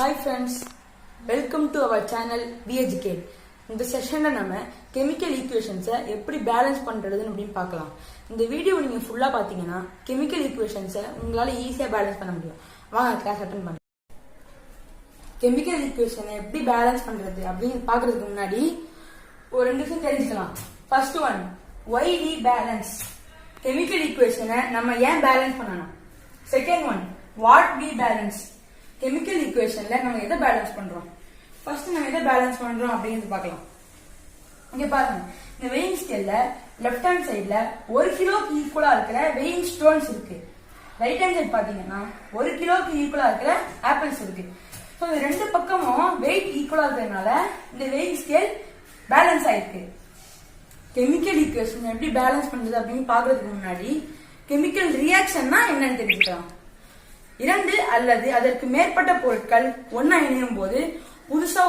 Hi friends, welcome to our channel Be Educate. இந்த செஷன்ல நம்ம chemical ஈக்குவேஷன்ஸை எப்படி பேலன்ஸ் பண்றதுன்னு அப்படின்னு பார்க்கலாம். இந்த வீடியோ நீங்க ஃபுல்லா பாத்தீங்கன்னா கெமிக்கல் ஈக்குவேஷன்ஸை உங்களால ஈஸியா பேலன்ஸ் பண்ண முடியும். வாங்க கிளாஸ் அட்டெண்ட் பண்ணலாம். கெமிக்கல் ஈக்குவேஷனை எப்படி பேலன்ஸ் பண்றது அப்படின்னு பாக்குறதுக்கு முன்னாடி ஒரு ரெண்டு விஷயம் தெரிஞ்சுக்கலாம். First one, why we balance. Chemical ஈக்குவேஷனை நம்ம ஏன் பேலன்ஸ் பண்ணணும். Second one, what we balance. Chemical ஈக்குவேஷன்ல நம்ம எதை பேலன்ஸ் பண்றோம். ஃபர்ஸ்ட் நம்ம எதை பேலன்ஸ் பண்றோம் அப்படின்னு பார்க்கலாம். இங்க பாருங்க, இந்த வெயிங் ஸ்கேல்ல லெஃப்ட் ஹேண்ட் சைடுல 1 கிலோக்கு ஈக்குவலா இருக்கிற வெயிங் ஸ்டோன்ஸ் இருக்கு. ரைட் ஹேண்ட் சைடு பாத்தீங்கன்னா 1 கிலோக்கு ஈக்குவலா இருக்கிற ஆப்பிள்ஸ் இருக்கு. ஸோ இந்த ரெண்டு பக்கமும் வெயிட் ஈக்குவலா இருக்கிறதுனால இந்த வெயிங் ஸ்கேல் பேலன்ஸ் ஆயிருக்கு. கெமிக்கல் ஈக்குவேஷன் எப்படி பேலன்ஸ் பண்றது அப்படின்னு பாக்குறதுக்கு முன்னாடி கெமிக்கல் ரியாக்ஷன்னா என்னன்னு தெரிஞ்சுக்கலாம். இரண்டு அல்லது அதற்கு மேற்பட்ட பொருட்கள் ஒன்னா இணையும் போது புதுசா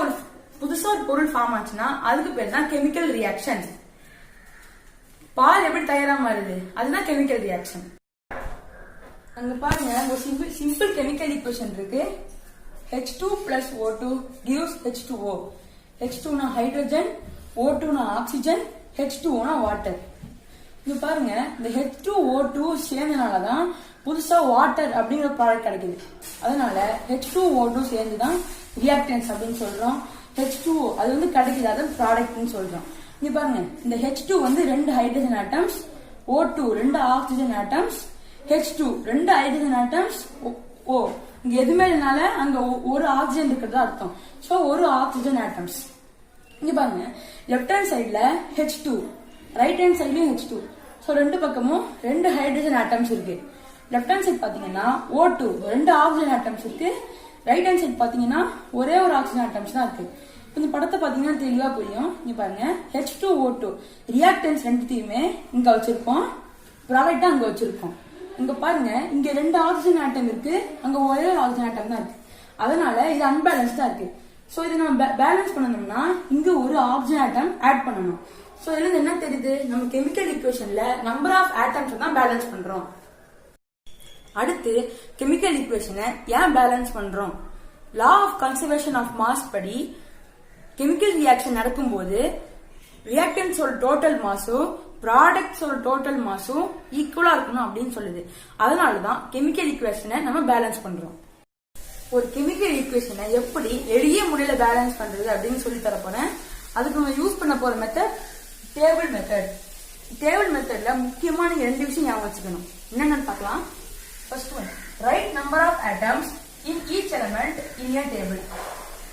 ஒரு பொருள் ஃபார்ம் ஆச்சுன்னா அதுக்கு பேர் தான் கெமிக்கல் ரியாக்ஷன். பால் எப்படி தயாரா மாறுது, அதுதான் கெமிக்கல் ரியாக்ஷன். அங்க பாருங்க, ஒரு சிம்பிள் கெமிக்கல் ஈக்குவேஷன் இருக்கு. H2 plus O2 gives H2O. H2 னா ஹைட்ரஜன், O2 னா ஆக்சிஜன், H2O னா வாட்டர். இங்க பாருங்க, இந்த H2O2 சேர்ந்தனாலதான் புதுசா வாட்டர் அப்படிங்கிற ப்ராடக்ட் கிடைக்குது. அதனால H2O2 சேர்ந்துதான் ரியாக்டன்ஸ் அப்படின்னு சொல்றோம். H2O அது வந்து கிடைக்குது, அது ப்ராடக்ட்னு சொல்றோம். இங்க பாருங்க, இந்த H2 வந்து 2 hydrogen atoms, O2 2 oxygen atoms, H2 2 hydrogen atoms, O இங்க எதுவுமே இல்லனால அங்க ஒரு ஆக்சிஜன் இருக்கிறதா அர்த்தம். சோ ஒரு ஆக்சிஜன் ஆட்டம்ஸ். இங்க பாருங்க, லெஃப்ட் ஹேண்ட் சைடுல H2, right hand சைட்லயும் H2. So ரெண்டு பக்கமும் 2 ஹைட்ரஜன் ஆட்டம்ஸ் இருக்கு. லெஃப்ட் ஹேண்ட் சைட் பாத்தீங்கன்னா O2 2 ஆக்சிஜன் ஆட்டம்ஸ் இருக்கு. ரைட் ஹேண்ட் சைட் பாத்தீங்கன்னா ஒரே ஒரு ஆக்சிஜன் ஆட்டம்ஸ் தான் இருக்கு. இந்த படத்தை பாத்தீங்கன்னா தெளிவா புரியும். இங்க பாருங்க, H2O2 ரியாக்டன்ஸ் ரெண்டுத்தையுமே இங்க வச்சிருக்கோம், ப்ராடக்டா அங்க வச்சிருக்கோம். இங்க பாருங்க, இங்க 2 ஆக்சிஜன் ஆட்டம் இருக்கு, அங்க ஒரே ஒரு ஆக்சிஜன் ஆட்டம் தான் இருக்கு. அதனால இது அன்பேலன்ஸ்டா இருக்கு. சோ இதை நம்ம பேலன்ஸ் பண்ணணும்னா இங்க ஒரு ஆக்சிஜன் ஆட்டம் ஆட் பண்ணணும். சோ இதுல என்ன தெரியுது, நம்ம கெமிக்கல் ஈக்குவேஷன்ல நம்பர் ஆஃப் ஆட்டம்ஸ் தான் பேலன்ஸ் பண்றோம். அடுத்து கெமிக்கல் ஈக்குவேஷனை ஏன் பேலன்ஸ் பண்றோம். Law of conservation of mass படி கெமிக்கல் ரியாக்ஷன் நடக்கும்போது ரியாக்டன்ஸோட டோட்டல் மாஸும் ப்ராடக்ட்ஸோட டோட்டல் மாஸும் ஈக்குவலா இருக்கணும் அப்படின்னு சொல்லுது. அதனாலதான் கெமிக்கல் ஈக்குவேஷனை நம்ம பேலன்ஸ் பண்றோம். ஒரு கெமிக்கல் ஈக்குவேஷனை எப்படி எளிய முறையில பேலன்ஸ் பண்றது அப்படின்னு சொல்லி தர போறேன். அதுக்கு நம்ம யூஸ் பண்ண போற மெத்தட் டேபிள் மெத்தட். டேபிள் மெத்தட்ல முக்கியமான 2 விஷயம் ஞாபகம் வச்சுக்கணும். என்னன்னு பார்க்கலாம். First one, write number of atoms in each element in a table.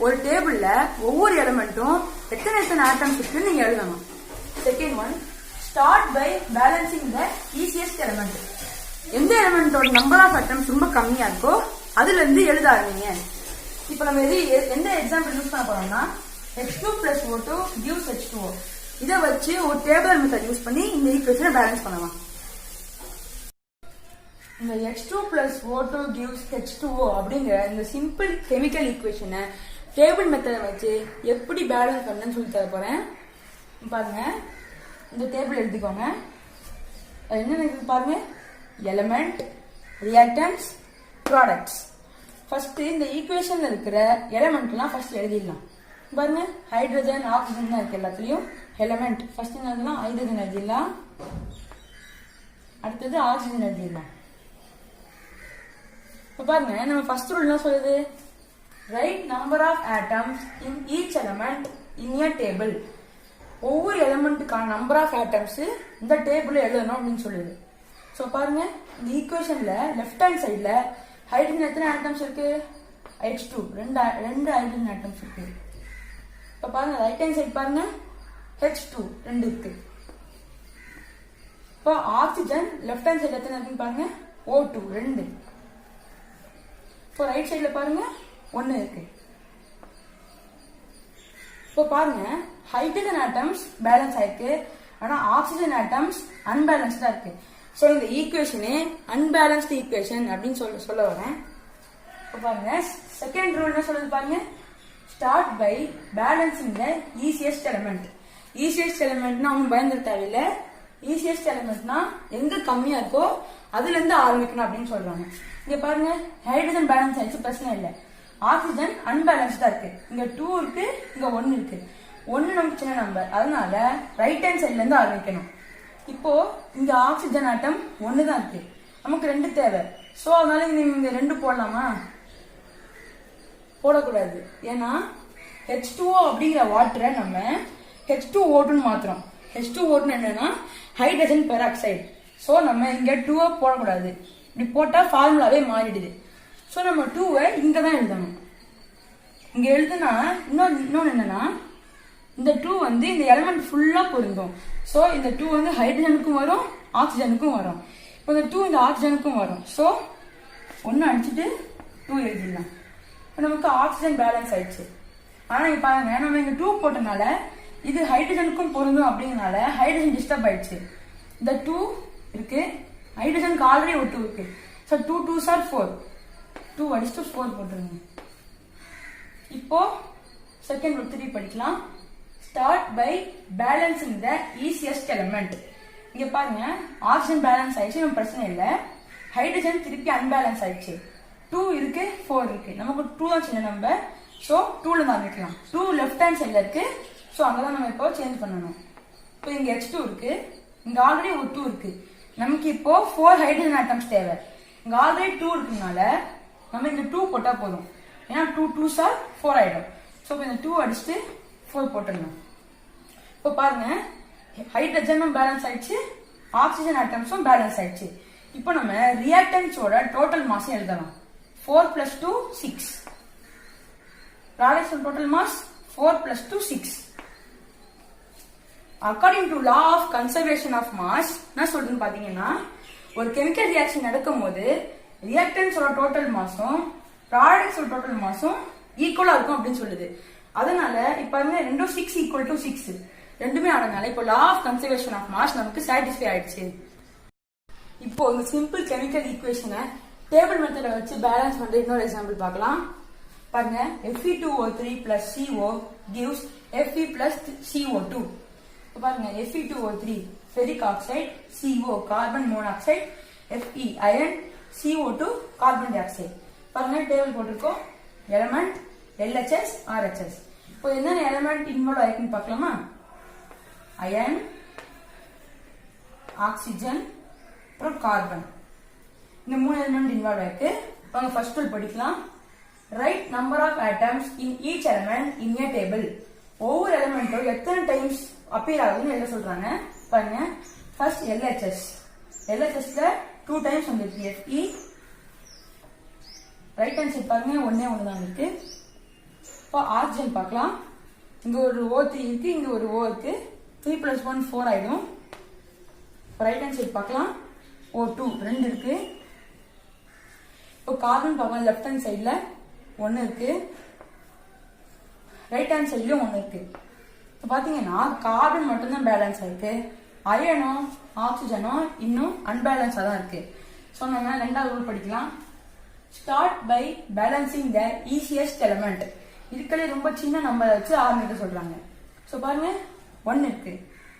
ஒரு டேபிள்ல ஒவ்வொரு எலிமெண்ட்டும் எத்தனை ஆட்டம்ஸ் இருக்குன்னு நீங்க எழுதணும். Second one, start by balancing the easiest element. எந்த எலிமெண்டோட நம்பர் ஆஃப் ஆட்டம்ஸ் ரொம்ப கம்மியா இருக்கோ அதுல இருந்து எழுத ஆரம்பிங்க. இப்ப நம்ம எந்த எக்ஸாம்பிள் யூஸ் பண்ண போறோம்னா H2 plus O2 gives H2O. இதை வச்சு ஒரு டேபிள் மெத்தட் யூஸ் பண்ணி இந்த ஈக்குவேஷனை பேலன்ஸ் பண்ணலாம். இந்த H2 plus O2 gives H2O அப்படிங்கிற இந்த சிம்பிள் கெமிக்கல் ஈக்குவேஷனை டேபிள் மெத்தடை வச்சு எப்படி பேலன்ஸ் பண்ணணும்னு சொல்லி தர போறேன். பாருங்க, இந்த டேபிள் எடுத்துக்கோங்க. என்னென்ன இருக்கு பாருங்க, எலிமெண்ட், ரியாக்டன்ஸ், ப்ராடக்ட்ஸ். ஃபர்ஸ்ட் இந்த ஈக்குவேஷன்ல இருக்கிற எலிமெண்ட்லாம் ஃபர்ஸ்ட் எழுதிடலாம். பாருங்க, ஹைட்ரஜன் ஆக்சிஜன் தான் இருக்கு எல்லாத்துலயும். எலிமெண்ட் ஃபர்ஸ்ட் எழுதலாம், ஹைட்ரஜன் எழுதிடலாம். அடுத்தது ஆக்சிஜன் எழுதிடலாம். இப்ப பாருங்க, நம்ம ஃபர்ஸ்ட் ரூல் என்ன சொல்லுது, write number of atoms in each element in a table. ஒவ்வொரு எலிமெண்ட்டுக்கான நம்பர் ஆஃப் ஆட்டம்ஸ் இந்த டேபிள் எழுதணும் அப்படின்னு சொல்லுது. ஸோ பாருங்க, இந்த ஈக்குவேஷன்ல லெஃப்ட் ஹேண்ட் சைட்ல ஹைட்ரஜன் எத்தனை ஆட்டம்ஸ் இருக்கு, H2 2 ஹைட்ரஜன் ஆட்டம்ஸ் இருக்கு. இப்ப பாருங்க, ரைட் ஹேண்ட் சைட் பாருங்க, H2 2 இருக்கு. இப்போ ஆக்சிஜன் லெஃப்ட் ஹேண்ட் சைட் எத்தனை இருக்குன்னு பாருங்க, O2 2. இப்போ ரைட் சைட்ல பாருங்க 1 இருக்கு. இப்போ பாருங்க, ஹைட்ரஜன் ஆட்டம்ஸ் பேலன்ஸ் ஆயிருக்கு, ஆனா ஆக்சிஜன் ஆட்டம்ஸ் அன்பேலன்ஸ்டா இருக்கு. சோ இந்த ஈக்குவேஷனே அன்பேலன்ஸ்ட் ஈக்குவேஷன் அப்படின்னு சொல்ல வரேன். இப்போ பாருங்க, செகண்ட் ரூல் என்ன சொல்லுது பாருங்க, start by balancing the easiest element. Easiest எலிமெண்ட்னா ஒன்னும் பயந்துட தேவையில்லை. ஈஸியஸ்ட் எலிமெண்ட்னா எங்க கம்மியா இருக்கோ அதுல இருந்து ஆரம்பிக்கணும் அப்படின்னு சொல்றாங்க. இங்க பாருங்க, ஹைட்ரஜன் பேலன்ஸ் ஆயிடுச்சு, பிரச்சனை இல்லை. ஆக்சிஜன் அன்பேலன்ஸ்டா இருக்கு. இங்க 2 இருக்கு, இங்க 1 இருக்கு. 1 நமக்கு சின்ன நம்பர், அதனால ரைட் ஹேண்ட் சைட்ல இருந்து ஆரம்பிக்கணும். இப்போ இங்க ஆக்சிஜன் ஆட்டம் 1 தான் இருக்கு, நமக்கு 2 தேவை. சோ அதனால இங்க 2 போடலாமா? போடக்கூடாது. ஏன்னா H2O அப்படிங்கிற வாட்டரை நம்ம H2O2 மாத்திரம். H2O2 என்னன்னா ஹைட்ரஜன் பெராக்சைடு. சோ நம்ம இங்க 2 போடக்கூடாது, இப்படி போட்டா ஃபார்முலாவே மாறிடுது. சோ நம்ம 2 இங்க தான் எழுதணும். இங்க எழுதுனா இன்னொன்னு என்னன்னா இந்த 2 வந்து இந்த எலிமெண்ட் ஃபுல்லா பொருந்தும். சோ இந்த 2 வந்து ஹைட்ரஜனுக்கும் வரும், ஆக்சிஜனுக்கும் வரும். இப்போ இந்த 2 இந்த ஆக்சிஜனுக்கும் வரும். சோ 1 அடிச்சுட்டு 2 எழுதிடலாம். இப்போ நமக்கு ஆக்சிஜன் பேலன்ஸ் ஆயிடுச்சு. ஆனா இங்க பாருங்க, நம்ம இங்க 2 போட்டனால இது ஹைட்ரஜனுக்கும் பொருந்தும் அப்படிங்கறனால ஹைட்ரஜன் டிஸ்டர்ப் ஆயிடுச்சு. இந்த 2 இருக்கு, ஹைட்ரஜனுக்கு ஆல்ரெடி ஒரு 2 இருக்கு. So 2 2s are 4. 2 அடிச்சுட்டு 4 போட்டுருங்க. இப்போ செகண்ட் ரூல் 3 படிக்கலாம். Start by balancing the easiest element. இங்க பாருங்க, ஆக்சிஜன் பேலன்ஸ் ஆயிடுச்சு, நம்ம பிரச்சனை இல்லை. ஹைட்ரஜன் திருப்பி அன்பேலன்ஸ் ஆயிடுச்சு. 2 இருக்கு, 4 இருக்கு, நமக்கு 2 தான் சின்ன நம்பர். சோ 2ல தான் ஆரம்பிக்கலாம். 2 லெஃப்ட் ஹேண்ட் சைட்ல இருக்கு, சோ அங்கதான் நம்ம இப்போ சேஞ்ச் பண்ணணும். இப்போ இங்க H2 இருக்கு, இங்க ஆல்ரெடி ஒரு 2 இருக்கு, நமக்கு இப்போ 4 ஹைட்ரஜன் ஆட்டம்ஸ் தேவை. இங்க ஆல்ரெடி 2 இருக்குனால நம்ம இங்க 2 போட்டா போதும். ஏன்னா 2 2s are 4 ஆயிடும். சோ இப்போ இந்த 2 அடிச்சுட்டு 4 போட்டுடணும். இப்போ பாருங்க, ஹைட்ரஜனும் பேலன்ஸ் ஆயிடுச்சு, ஆக்சிஜன் ஆட்டம்ஸும் பேலன்ஸ் ஆயிடுச்சு. இப்போ நம்ம ரியாக்டன்ஸோட டோட்டல் மாஸ் எழுதலாம். 4 plus 2 6. Products total mass 4 plus 2 6. According to law of conservation of mass, என்ன சொல்றதுன்னு பாத்தீங்கன்னா, ஒரு கெமிக்கல் ரியாக்ஷன் நடக்கும் போது ரியாக்டன்ஸோட டோட்டல் மாஸும் ப்ராடக்ட்ஸோட டோட்டல் மாஸும் ஈக்குவலா இருக்கும் அப்படின்னு சொல்லுது. அதனால இப்ப ரெண்டும் 6 ஈக்குவல் டு 6 ரெண்டுமே ஆனதுனால இப்போ law of conservation of mass நமக்கு சாட்டிஸ்ஃபை ஆயிடுச்சு. இப்போ இந்த சிம்பிள் கெமிக்கல் ஈக்குவேஷனை டேபிள் மெத்தட வச்சு பேலன்ஸ் பண்ற இன்னொரு எக்ஸாம்பிள் பார்க்கலாம். பாருங்க, Fe2O3 plus CO gives Fe plus CO2. பாருங்க, Fe2O3 ferric oxide, CO carbon monoxide, Fe iron, CO2 carbon dioxide. பாருங்க டேபிள் போட்டிருக்கோம். Element LHS RHS. இப்போ என்னென்ன எலிமெண்ட் இன்வால்வ் ஆயிருக்குன்னு பார்க்கலாமா? அயன், ஆக்சிஜன், அப்புறம் கார்பன், இந்த 3 எலிமெண்ட் இன்வால்வ் ஆயிருக்கு. வாங்க ஃபர்ஸ்ட் ரூல் படிக்கலாம். Write number of atoms in each element in a table. ஒவ்வொரு எலிமெண்ட்டும் எத்தனை டைம்ஸ் அப்பியர் ஆகுதுன்னு எழுத சொல்றாங்க. பாருங்க, ஃபர்ஸ்ட் LHS. LHSல 2 டைம்ஸ் வந்துருக்கு. Fe ரைட் ஹேண்ட் சைட் பாருங்க, ஒன்னே ஒன்று தான் இருக்கு. இப்போ ஆக்சிஜன் பார்க்கலாம். இங்க ஒரு O3 இருக்கு, இங்க ஒரு O இருக்கு. 3 plus 1 4 ஆயிடும். ரைட் ஹேண்ட் சைட் பார்க்கலாம், O2 2 இருக்கு. இப்போ கார்பன் பார்க்கலாம், லெஃப்ட் ஹேண்ட் சைட்ல 1 இருக்கு, ரைட் ஹேண்ட் சைட்லயும் 1 இருக்கு. இப்போ பாத்தீங்கன்னா கார்பன் மட்டும்தான் பேலன்ஸ் ஆயிருக்கு, அயனும் ஆக்சிஜனும் இன்னும் அன்பேலன்ஸா தான் இருக்கு. ஸோ நம்ம ரெண்டாவது ரூல் படிக்கலாம். Start by balancing the easiest element. இதுக்கே ரொம்ப சின்ன நம்பரை வச்சு ஆரம்பிக்க சொல்றாங்க. ஸோ பாருங்க, 1 இருக்கு,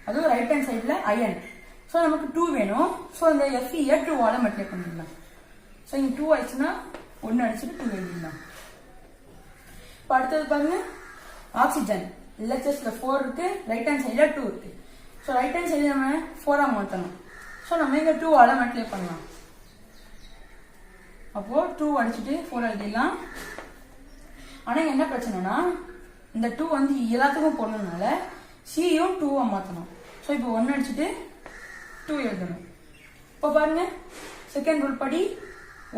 அதுவும் ரைட் ஹேண்ட் சைட்ல அயன். ஸோ நமக்கு 2 வேணும். ஸோ இந்த Fe 2 வால மல்டிப்ளை பண்ணிடலாம். ஸோ இங்க 2 ஆயிடுச்சுன்னா 1 அடிச்சுட்டு 2 எழுதிடலாம். இப்போ அடுத்தது பாருங்க, ஆக்சிஜன் LHSல 4 இருக்கு, ரைட் ஹேண்ட் சைட்ல 2 இருக்கு. ஸோ ரைட் ஹேண்ட் சைட்ல நம்ம 4 மாத்தணும். ஸோ நம்ம இங்க 2 வால மல்டிப்ளை பண்ணலாம். அப்போ 2 அடிச்சுட்டு 4 எழுதிடலாம். ஆனா என்ன பிரச்சனைனா, இந்த 2 வந்து எல்லாத்துக்கும் போடணும்னால சியும் 2 மாத்தணும். ஸோ இப்போ 1 அடிச்சுட்டு 2 எழுதணும். இப்போ பாருங்க, செகண்ட் ரூல் படி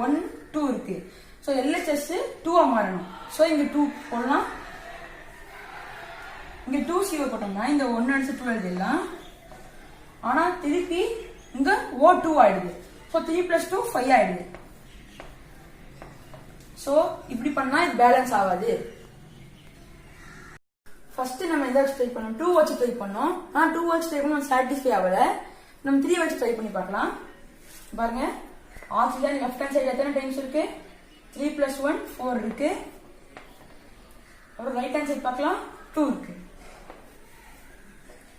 1 2 இருக்கு. ஸோ LHS 2 மாறணும். ஸோ இங்க 2 போடலாம். இங்க 2 CO போட்டோம்னா இந்த 1 அடிச்சு 2 எழுதிடலாம். ஆனா திருப்பி இங்க O2 ஆயிடுது. ஸோ 3 plus 2 5 ஆயிடுது. ஸோ இப்படி பண்ணா இது பேலன்ஸ் ஆகாது. ஃபர்ஸ்ட் நம்ம எதை வச்சு ட்ரை பண்ணோம்? 2 வச்சு ட்ரை பண்ணோம். ஆனா 2 வச்சு ட்ரை பண்ணோம், சாட்டிஸ்ஃபை ஆகல. நம்ம 3 வச்சு ட்ரை பண்ணி பார்க்கலாம். பாருங்க, ஆக்சிஜன் லெஃப்ட் ஹேண்ட் சைடு எத்தனை டைம்ஸ் இருக்கு? 3 plus 1 4 இருக்கு. அப்புறம் ரைட் ஹேண்ட் சைடு பார்க்கலாம், 2 இருக்கு.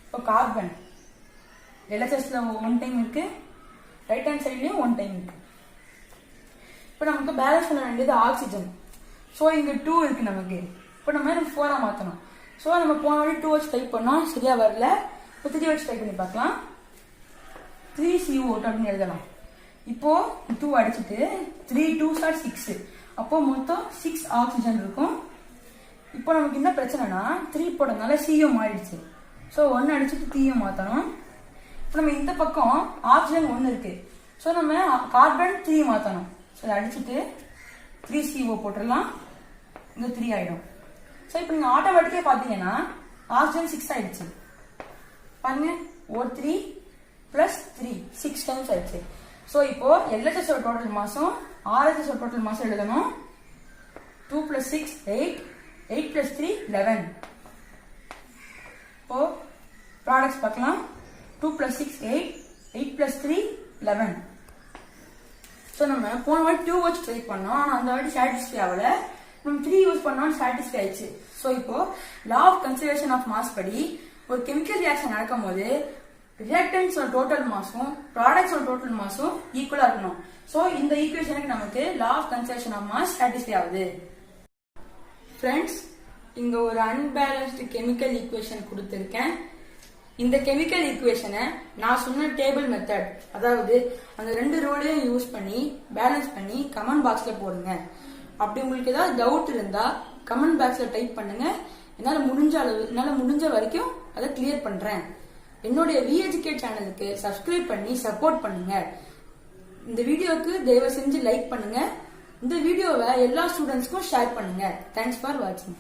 இப்போ கார்பன் LHSல 1 டைம் இருக்கு, ரைட் ஹேண்ட் சைட்லயும் 1 டைம் இருக்கு. இப்போ நமக்கு பேலன்ஸ் பண்ண வேண்டியது ஆக்சிஜன். ஸோ இங்க 2 இருக்கு நமக்கு. இப்போ நம்ம 4 மாத்தணும். ஸோ நம்ம போன வாட்டி 2 வச்சு டைப் பண்ணோம், சரியா வரல. இப்போ 3 வச்சு டைப் பண்ணி பார்க்கலாம். 3CO அப்படின்னு எழுதலாம். இப்போ 2 அடிச்சுட்டு 3 2s are 6. அப்போ மொத்தம் 6 ஆக்சிஜன் இருக்கும். இப்போ நமக்கு என்ன பிரச்சனைனா 3 போடுறதுனால CO மாறிடுச்சு. ஸோ 1 அடிச்சுட்டு 3 மாத்தணும். இப்போ நம்ம இந்த பக்கம் ஆக்சிஜன் 1 இருக்கு. ஸோ நம்ம கார்பன் 3 மாத்தணும். ஸோ அதை அடிச்சுட்டு 3CO போட்டுடலாம். இந்த 3 ஆயிடும். ஸோ இப்போ நீங்க ஆட்டோமேட்டிக்கா பாத்தீங்கன்னா ஆக்சிஜன் 6 ஆயிடுச்சு. பாருங்க O3 பிளஸ் 3 6 டைம்ஸ் ஆயிடுச்சு. ஸோ இப்போ LHS டோட்டல் மாசம் RHS டோட்டல் மாசம் எழுதணும். 2 பிளஸ் 6 8 8 பிளஸ் 3 11. இப்போ ப்ராடக்ட்ஸ் பார்க்கலாம். 2 பிளஸ் 6 8 8 பிளஸ் 3 11. ஸோ நம்ம போன வாட்டி 2 வச்சு ட்ரை பண்ணோம், ஆனால் அந்த வாட்டி சாட்டிஸ்ஃபை ஆகல. நம்ம 3 யூஸ் பண்ணோம், சாட்டிஸ்ஃபை ஆயிடுச்சு. ஸோ இப்போ law of conservation of mass படி ஒரு கெமிக்கல் ரியாக்ஷன் நடக்கும் போது ரியாக்டன்ஸோட டோட்டல் மாஸும் ப்ராடக்ட்ஸோட டோட்டல் மாஸும் ஈக்குவலா இருக்கணும். ஸோ இந்த ஈக்குவேஷனுக்கு நமக்கு law of conservation of mass satisfy ஆகுது. ஃப்ரெண்ட்ஸ், இங்க ஒரு அன்பேலன்ஸ்டு கெமிக்கல் ஈக்குவேஷன் கொடுத்திருக்கேன். இந்த கெமிக்கல் ஈக்குவேஷனை நான் சொன்ன டேபிள் மெத்தட், அதாவது அந்த 2 ரூலையும் யூஸ் பண்ணி பேலன்ஸ் பண்ணி கமெண்ட் பாக்ஸ்ல போடுங்க. அப்படி உங்களுக்கு ஏதாவது டவுட் இருந்தா கமெண்ட் பாக்ஸ்ல டைப் பண்ணுங்க. என்னால முடிஞ்ச வரைக்கும் அதை கிளியர் பண்றேன். என்னுடைய விஎஜுகேட் சேனலுக்கு சப்ஸ்கிரைப் பண்ணி சப்போர்ட் பண்ணுங்க. இந்த வீடியோக்கு தயவு செஞ்சு லைக் பண்ணுங்க. இந்த வீடியோவை எல்லா ஸ்டூடெண்ட்ஸ்க்கும் ஷேர் பண்ணுங்க. தேங்க்ஸ் ஃபார் வாட்சிங்.